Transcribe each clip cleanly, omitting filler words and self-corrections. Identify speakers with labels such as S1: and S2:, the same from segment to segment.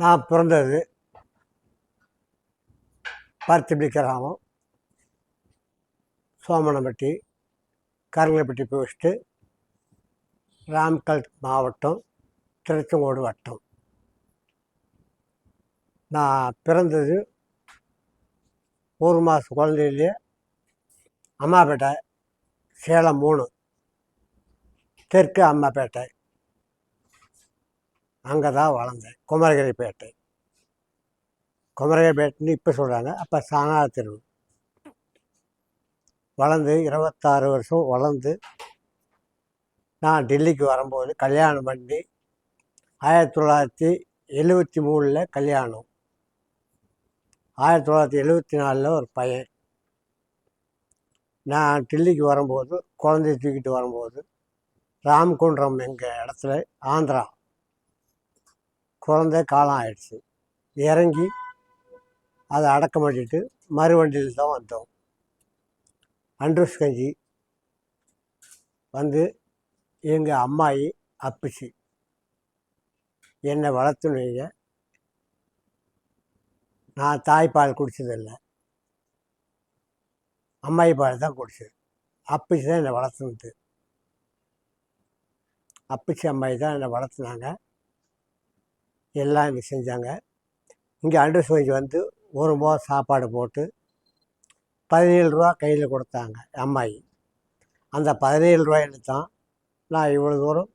S1: நான் பிறந்தது பருத்திப்பட்டி கிராமம், சோமனம்பட்டி, கருங்கல்பட்டி போஸ்ட்டு, ராம்கல் மாவட்டம், திருச்செங்கோடு வட்டம். நான் பிறந்தது ஒரு மாதம் குழந்தையிலேயே அம்மாப்பேட்டை, சேலம் 3, தெற்கு அம்மாப்பேட்டை. அங்கே தான் வளர்ந்தேன். குமரகிரிப்பேட்டை. குமரகிரிப்பேட்டைன்னு இப்போ சொல்கிறாங்க, அப்போ சாணாத தெரு. வளர்ந்து 26 வருஷம் வளர்ந்து நான் டெல்லிக்கு வரும்போது கல்யாணம் பண்ணி 1973 கல்யாணம். 1974 ஒரு பையன். நான் டெல்லிக்கு வரும்போது குழந்தைய தூக்கிட்டு வரும்போது ராமகுன்றம் எங்கள் இடத்துல ஆந்திரா குழந்தை காலம் ஆயிடுச்சு. இறங்கி அதை அடக்கம் பண்ணிட்டு மறுவண்டியில் தான் வந்தோம். அண்ட்ரூஸ் கஞ்சி வந்து எங்கள் அம்மாயி அப்பிச்சு என்னை வளர்த்துனீங்க. நான் தாய்ப்பால் குடித்ததில்லை, அம்மாயி பால் தான் குடிச்சது. அப்பிச்சு தான் என்னை வளர்த்துனது. அப்பிச்சு அம்மாயி தான் என்னை வளர்த்துனாங்க, எல்லாம் எனக்கு செஞ்சாங்க. இங்கே அண்ட்ரூஸ் கஞ்சி வந்து ஒரு மாதம் சாப்பாடு போட்டு 17 ரூபா கையில் கொடுத்தாங்க அம்மாயி. அந்த 17 ரூபாயில தான் நான் இவ்வளோ தூரம்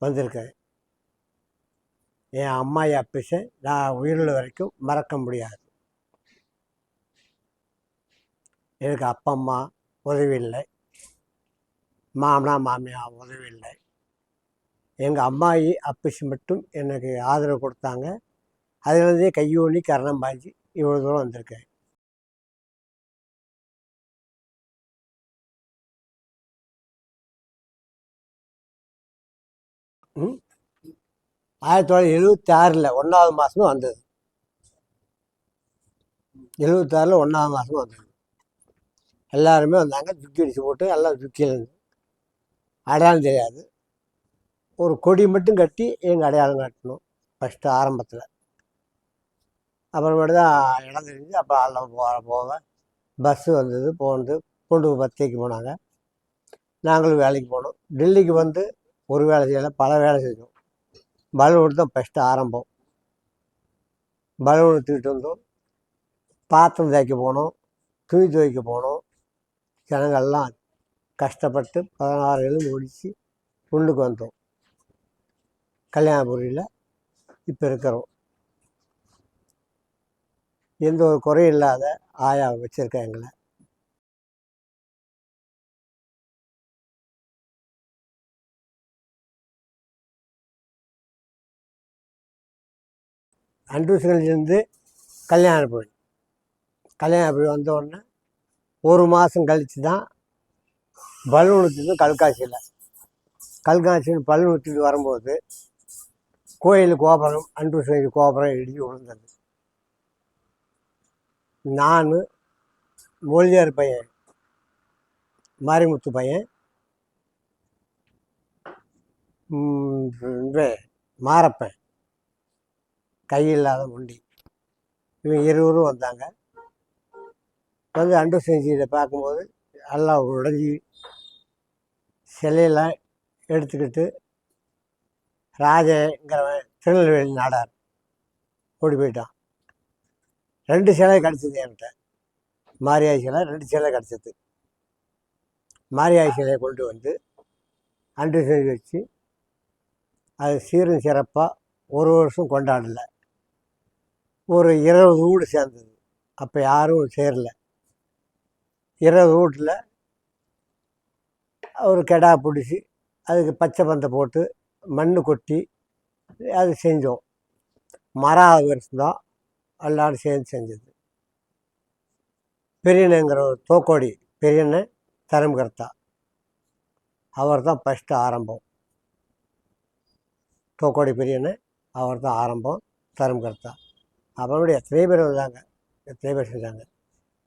S1: வந்திருக்கேன். என் அம்மாயி அப்பிச்சை நான் உயிருள்ள வரைக்கும் மறக்க முடியாது. எனக்கு அப்பா அம்மா உதவி இல்லை, மாமனா மாமியா உதவி இல்லை. எங்கள் அம்மாயி அப்பிச்சு மட்டும் எனக்கு ஆதரவு கொடுத்தாங்க. அதுலேருந்தே கையோனி கரணம் பாய்ச்சி இவ்வளோ தூரம் வந்திருக்கேன். ம் 1976 1வது மாதம் வந்தது. 76 1வது மாதம் வந்தது. எல்லாருமே வந்தாங்க, துக்கி அடித்து போட்டு எல்லாம் துக்கியில் அடையாளம் தெரியாது. ஒரு கொடி மட்டும் கட்டி எங்கள் அடையாளம் காட்டணும் ஃபஸ்ட்டு ஆரம்பத்தில். அப்புறமேட்டு தான் இடம் தெரிஞ்சு அப்போ எல்லாம் போக பஸ்ஸு வந்தது, போனது கொண்டு பத்திரிக்கை போனாங்க. நாங்களும் வேலைக்கு போனோம். டெல்லிக்கு வந்து ஒரு வேலை செய்யலை, பல வேலை செஞ்சோம். பலூன் தான் ஃபஸ்ட்டு ஆரம்பம். பலூன் தூக்கிட்டு வந்தோம், பாத்திரம் தேய்க்க போனோம், துணி துவைக்க போனோம். ஜனங்கள்லாம் கஷ்டப்பட்டு 16 எழுந்து முடித்து உள்ளுக்கு வந்தோம். கல்யாணபுரியில் இப்போ இருக்கிறோம். எந்த ஒரு குறையும் இல்லாத ஆயா வச்சுருக்கேன் எங்களை. அண்ட்ரூஸ்லேருந்து கல்யாணபுரி வந்த உடனே ஒரு மாதம் கழித்து தான் பலூன் ஊற்றிட்டு கல்காட்சின்னு பலூன் ஊற்றிட்டு வரும்போது கோயில் கோபுரம், அண்ட்ரூஸ் கோபுரம் இடிஞ்சு விழுந்தது. நான் மொழியார் பையன், மாரிமுத்து பையன், மாரப்பன் கையில்லாத முண்டி, இவங்க இருவரும் வந்தாங்க. வந்து அண்ட்ரூஸ் கஞ்சியில் பார்க்கும்போது எல்லாம் உடஞ்சி சிலையெல்லாம் எடுத்துக்கிட்டு ராஜங்கிறவன் திருநெல்வேலி நாடார் ஓடி போயிட்டான். 2 சிலை கிடச்சிது என்கிட்ட. மாரியாய் சிலை 2 சிலை கிடச்சிது. மாரியாய் சிலையை கொண்டு வந்து அண்ட்ரூஸ் கஞ்சி வச்சு அது சீரும் சிறப்பாக ஒரு வருஷம் கொண்டாடலை. ஒரு 20 வீடு சேர்ந்தது. அப்போ யாரும் சேரலை. 20 வீட்டில் ஒரு கெடா பிடிச்சி அதுக்கு பச்சை பந்தை போட்டு மண் கொட்டி அது செஞ்சோம். மறாவது வருஷம்தான் எல்லாரும் சேர்ந்து செஞ்சது. பெரியண்ணங்கிற ஒரு தோக்கோடி பெரியண்ணன் தரம்கர்த்தா, அவர் தான் ஃபஸ்ட்டு ஆரம்பம். தோக்கோடி பெரியண்ணன் அவர் தான் ஆரம்பம், தரம்கர்த்தா. அப்புறமேட்டு எத்தனையோ பேர் வந்தாங்க, எத்தனையோ பேர் செஞ்சாங்க.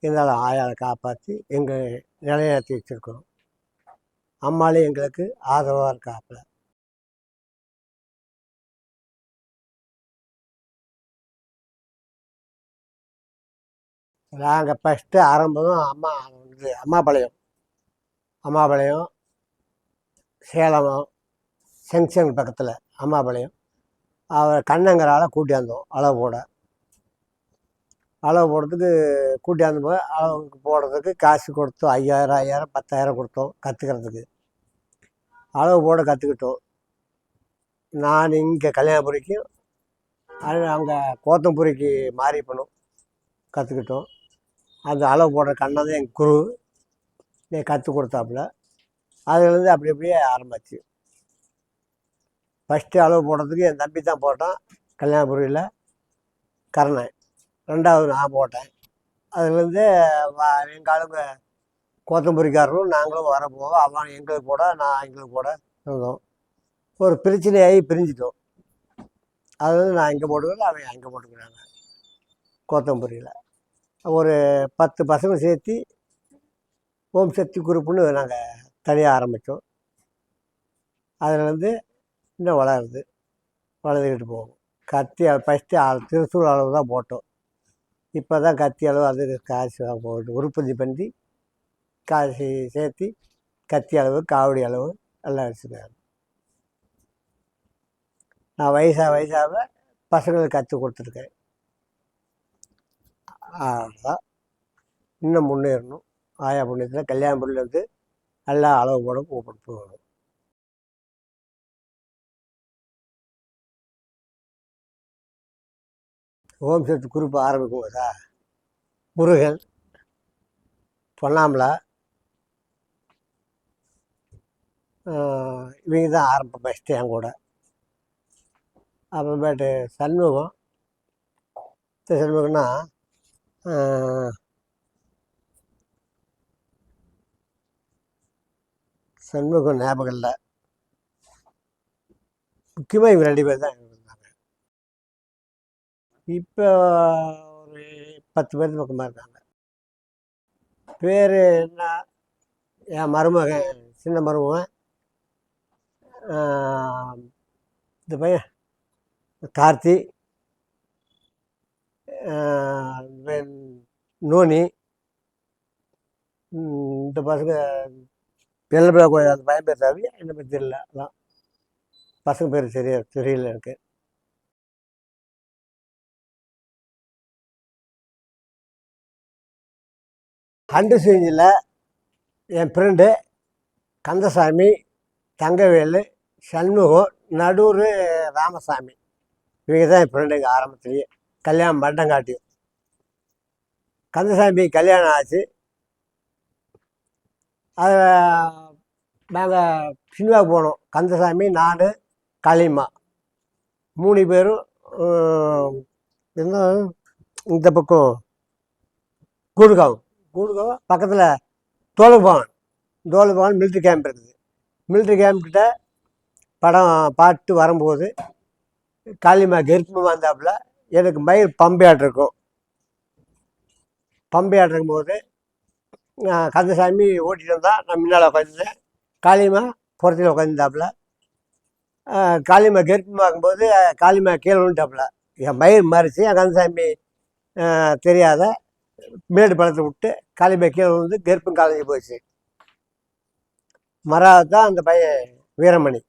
S1: இருந்தாலும் ஆயாவை காப்பாற்றி எங்கள் நிலைநிறுத்தி வச்சுருக்கிறோம். அம்மாலே எங்களுக்கு ஆதரவாக இருக்காப்புல. நாங்கள் ஃபஸ்ட்டு ஆரம்பம் அம்மாபாளையம் அம்மாபாளையம் சேலம் ஜங்ஷன் பக்கத்தில் அம்மாபாளையம் அவர் கண்ணங்கரால் கூட்டியாந்தோம் அளவு போடுறதுக்கு கூட்டியாந்து போய் அளவுக்கு போடுறதுக்கு காசு கொடுத்தோம். 5000 10,000 கொடுத்தோம் கற்றுக்கிறதுக்கு. அளவு போட கற்றுக்கிட்டோம். நான் இங்கே கல்யாணபுரிக்கும் அங்கே கோத்தம்புரிக்கு மாறிப்பணும் கற்றுக்கிட்டோம். அந்த அளவு போடுற கண்ணை தான் எங்கள் குரு கற்றுக் கொடுத்தாப்புல. அதுலேருந்து அப்படி அப்படியே ஆரம்பிச்சு. ஃபஸ்ட்டு அளவு போடுறதுக்கு என் தம்பி தான் போட்டான் கல்யாணபுரியில் கரணை. 2வது நான் போட்டேன். அதுலேருந்து எங்கள் ஆளுங்க கோத்தம்புரிக்காரரும் நாங்களும் வர போவோம். அவன் எங்களுக்கு போட நான் எங்களுக்கு போட இருந்தோம். ஒரு பிரச்சனையாகி பிரிஞ்சிட்டோம். அது வந்து நான் இங்கே போட்டுக்கிறேன், அவன் அங்கே போட்டுக்கிறாங்க கோத்தம்புரியில். ஒரு 10 பசங்க சேர்த்து ஓம் சக்தி குரூப்புன்னு நாங்கள் தனியாக ஆரம்பித்தோம். அதுலேருந்து இன்னும் வளர்ந்துக்கிட்டு போகும். கத்தி ஃபஸ்ட்டு திருசூர் அளவு தான் போட்டோம். இப்போ தான் கத்தி அளவு அது காசு போட்டு உற்பத்தி பண்ணி காசு சேர்த்து கத்தி அளவு காவடி அளவு எல்லாம் வச்சுருக்காங்க. நான் வயசாக பசங்களுக்கு கற்றுக் கொடுத்துருக்கேன். அதான் இன்னும் முன்னேறணும். ஆயா புண்ணியத்தில் கல்யாணபுரியிலேருந்து நல்லா அளவு போட போகணும். ஓம் சக்தி குரூப் ஆரம்பிக்கும் போதா முருகன், பொன்னாமலா இவங்க தான் ஆரம்பம் ஃபஸ்ட்டு என் கூட. அப்புறமேட்டு சண்முகம்னா சண்முகம் ஞாபகம் இல்லை. முக்கியமாக இவங்க 2 பேர் தான் இருந்தாங்க. இப்போ ஒரு 10 பேருக்கு பக்கமாக இருக்காங்க. பேர் என்ன, என் மருமகன் சின்ன மருமகன் இந்த பையன் கார்த்தி, நோனி, இந்த பசங்க வெள்ளப்பிள்ளை கோயில் அந்த பையன் பேர் ரவி, என்ன பேர் தெரியல. அதான் பசங்க பேர் தெரியல எனக்கு. ஹண்டு செஞ்சில் என் ஃப்ரெண்டு கந்தசாமி, தங்கவேலு, சண்முகம், நடூர் ராமசாமி இவங்க தான் என் ஃப்ரெண்டுங்க. ஆரம்பத்துலேயே கல்யாணம் பண்டங்காட்டி கந்தசாமி கல்யாணம் ஆச்சு. அதை நாங்கள் சினிமாவுக்கு போனோம். கந்தசாமி, நான், களிமா 3 பேரும். இன்னும் இந்த பக்கம் கூடுகாவும் பக்கத்தில் தோலுபவன் மிலிட்ரி கேம்ப் இருக்குது. மிலிட்ரி கேம்ப்கிட்ட படம் பார்த்து வரும்போது காளிமா கெருப்பமாக வந்தாப்புல. எனக்கு மயில் பம்பையாட் இருக்கும்போது கந்தசாமி ஓட்டிகிட்டு வந்தால் நான் முன்னால் உட்காந்துருந்தேன். காளிமா புறத்தில் உட்காந்துருந்தாப்புல. காளிமா கெருப்பமாக இருக்கும்போது காளிமா கீழே விழுந்துட்டாப்புல. என் மயில் மாறிச்சு. என் கந்தசாமி தெரியாத மேடு பழத்தை விட்டு காளிமா கீழே விழுந்து கெருப்பும் காலேஜ் போயிடுச்சு. மறாவது தான் அந்த பையன் வீரமணி.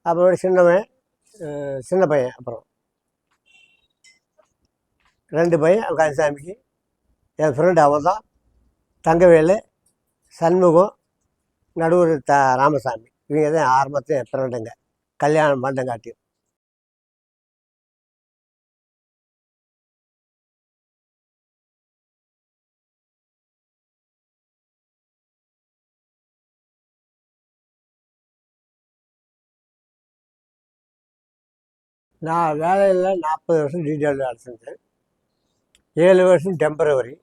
S1: அப்புறம் சின்ன பையன். அப்புறம் 2 பையன் கந்தசாமிக்கு. என் ஃப்ரெண்டு அவன் தான் தங்கவேலு, சண்முகம், நடூர் ராமசாமி இவங்க தான் ஆரம்பத்தில் என் ஃப்ரெண்டுங்க. கல்யாணம் பண்டங்காட்டி. நான் வேலையில் 40 வருஷம் டீட்டெயில் வேலை செஞ்சேன். 7 வருஷம் டெம்பரவரி,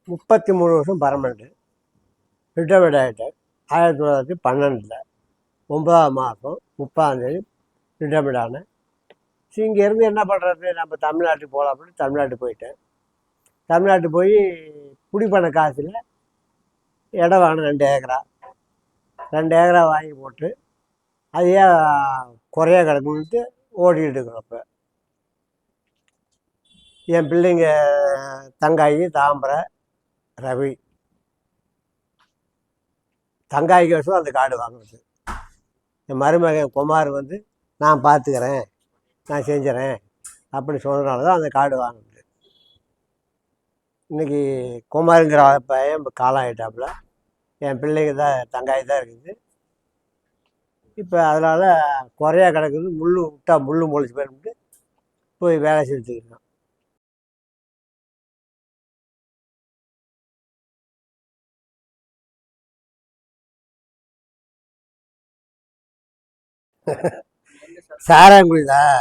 S1: 33 வருஷம் பர்மனெண்ட்டு. ரிட்டையர்மெண்ட் ஆகிட்டேன் 1912 9ஆம் மாதம் 30ஆம் தேதி ரிட்டையர்மெண்ட் ஆனேன். இங்கேருந்து என்ன பண்ணுறது, நம்ம தமிழ்நாட்டுக்கு போகலாம் அப்படின்னு தமிழ்நாட்டுக்கு போயிட்டேன். தமிழ்நாட்டுக்கு போய் குடிப்பண காசில் இடம் வாங்கினேன். 2 ஏக்கரா 2 ஏக்கரா வாங்கி போட்டு அது ஏன் குறையா கிடக்குன்ட்டு ஓடிக்கிட்டு இருக்கிறோம். இப்போ என் பிள்ளைங்க தங்காயி, தாம்பரை, ரவி. தங்காய்க்கு வருஷம் அந்த காடு வாங்கினது. என் மருமகன் குமார் வந்து நான் பார்த்துக்கிறேன், நான் செஞ்சுறேன் அப்படி சொன்னதுனால தான் அந்த காடு வாங்கினது. இன்றைக்கி குமாருங்கிற பையன் இப்போ காலம் ஆகிட்டாப்புல. என் பிள்ளைங்க தான் தங்காய் தான் இருக்குது. இப்போ அதனால் குறையா கிடக்குது. முள் விட்டா முள் முளைச்சி போயிட்டு போய் வேலை செஞ்சுக்கிறோம். சாராங்குடி தான்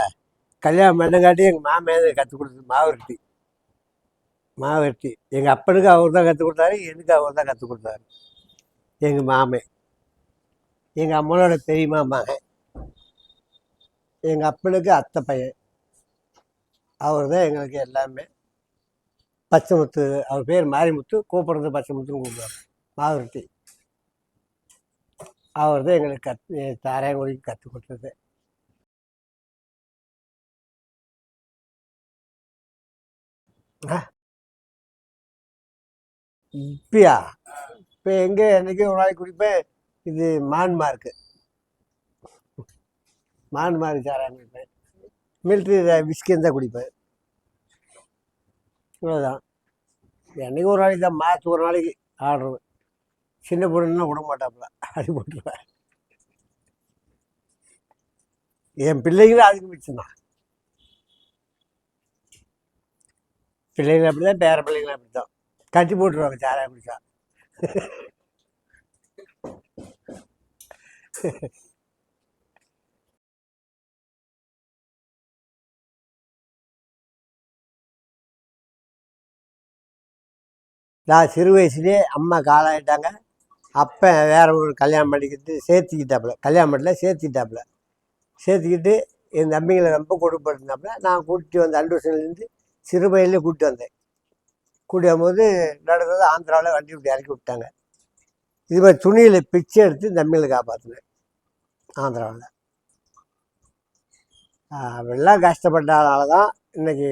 S1: கல்யாணம் பண்ணங்காட்டி எங்கள் மாமையை கற்றுக் கொடுத்தது மாவெட்டி. எங்கள் அப்பனுக்கு அவர் தான் கற்றுக் கொடுத்தாரு, எனக்கு அவர் தான் கற்றுக் கொடுத்தாரு. எங்கள் மாமே எங்கள் அம்மனோட பெரியம்மா மகன், எங்கள் அப்பனுக்கு அத்தை பையன். அவர் தான் எங்களுக்கு எல்லாமே. பச்சைமுத்து, அவர் பேர் மாரிமுத்து, கூப்பிட்றது பச்சைமுத்துன்னு கூப்பிடுவார். மாவெட்டி அவர் தான் எங்களுக்கு தாராங்குடிக்கு கற்றுக் கொடுத்தது. இப்பயா இப்போ எங்கே என்றைக்கு ஒரு நாளைக்கு குடிப்பேன். இது மான்மார்க்கு சாராயம் குடிப்பேன். மிலிட்ரி விஸ்கி தான் குடிப்பேன். இவ்வளோதான். என்றைக்கு ஒரு நாளைக்கு தான், மாதத்துக்கு ஒரு நாளைக்கு ஆடுறது. சின்ன பொண்ணுன்னா விட மாட்டாப்புல, அடி போட்டுருவேன். என் பிள்ளைங்களும் அதுக்கு மிச்சம்தான். பிள்ளைங்க அப்படி தான், பேர பிள்ளைங்களும் அப்படி தான் கட்டி போட்டுருவாங்க சாராயம் குடிச்சா. நான் சிறு வயசுலேயே அம்மா காலாயிட்டாங்க. அப்போ வேற ஒரு கல்யாணம் பண்ணிக்கிட்டு சேர்த்துக்கிட்டாப்புல, கல்யாணம் பண்ணல சேர்த்துக்கிட்டு என் தம்பிங்களை ரொம்ப கொடுப்படுத்தினாப்புல. நான் கூட்டிட்டு வந்த 2 வருஷத்துலேருந்து சிறு வயதிலே கூப்பிட்டு வந்தேன். கூட்டி வரும்போது நடந்தது ஆந்திராவில் வண்டி விட்டு இறக்கி விட்டாங்க. இது மாதிரி துணியில் பிச்சை எடுத்து தம்பிகளை காப்பாற்றினேன் ஆந்திராவில். அவெல்லாம் கஷ்டப்பட்டனால தான் இன்றைக்கி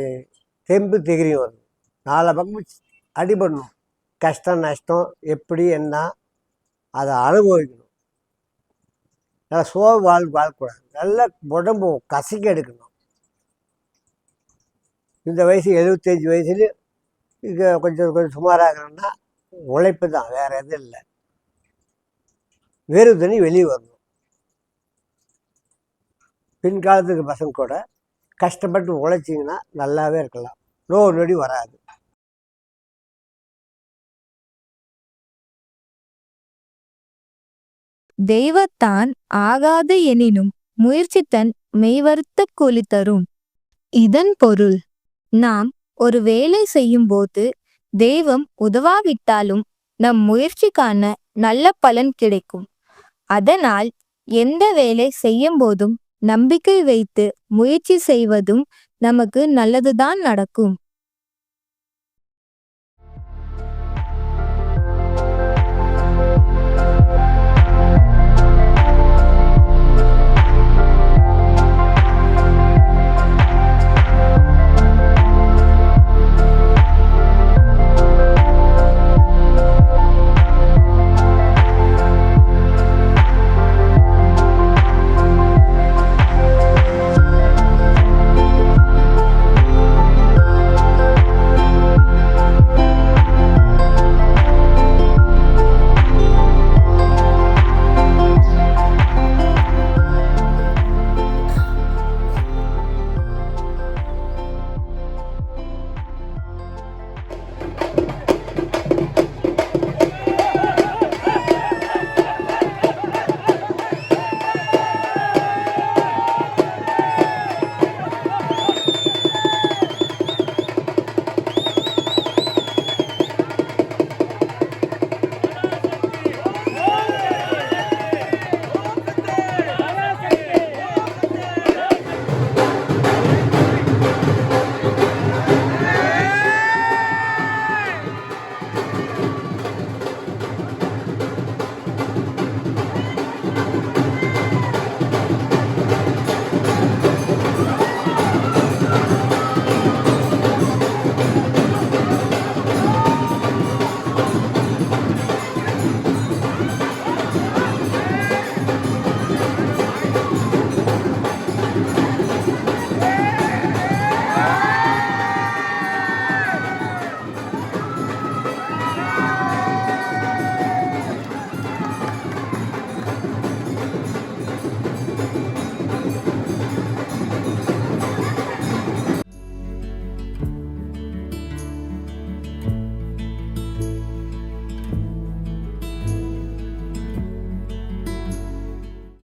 S1: தெம்பு திகிரியும் வருது. 4 பக்கமும் அடிபடணும். கஷ்டம் நஷ்டம் எப்படி என்ன அதை அனுபவிக்கணும். நல்லா சோறு வாழக்கூடாது. நல்லா உடம்பு கசக்கி எடுக்கணும். இந்த வயசு 75 வயசுலேயும் இது கொஞ்சம் சுமாராகணும்னா உழைப்பு தான், வேறு எதுவும் இல்லை. வேறு தண்ணி வெளியே வரணும். பின்காலத்துக்கு பசங்க கூட கஷ்டப்பட்டு உழைச்சிங்கன்னா நல்லாவே இருக்கலாம், நோய் நொடி வராது.
S2: தெய்வத்தான் ஆகாது எனினும் முயற்சித்தன் மெய்வருத்த கூலி தரும். இதன் பொருள், நாம் ஒரு வேலை செய்யும் போது தெய்வம் உதவாவிட்டாலும் நம் முயற்சிக்கான நல்ல பலன் கிடைக்கும். அதனால் எந்த வேலை செய்யும் போதும் நம்பிக்கை வைத்து முயற்சி செய்வதும் நமக்கு நல்லதுதான் நடக்கும்.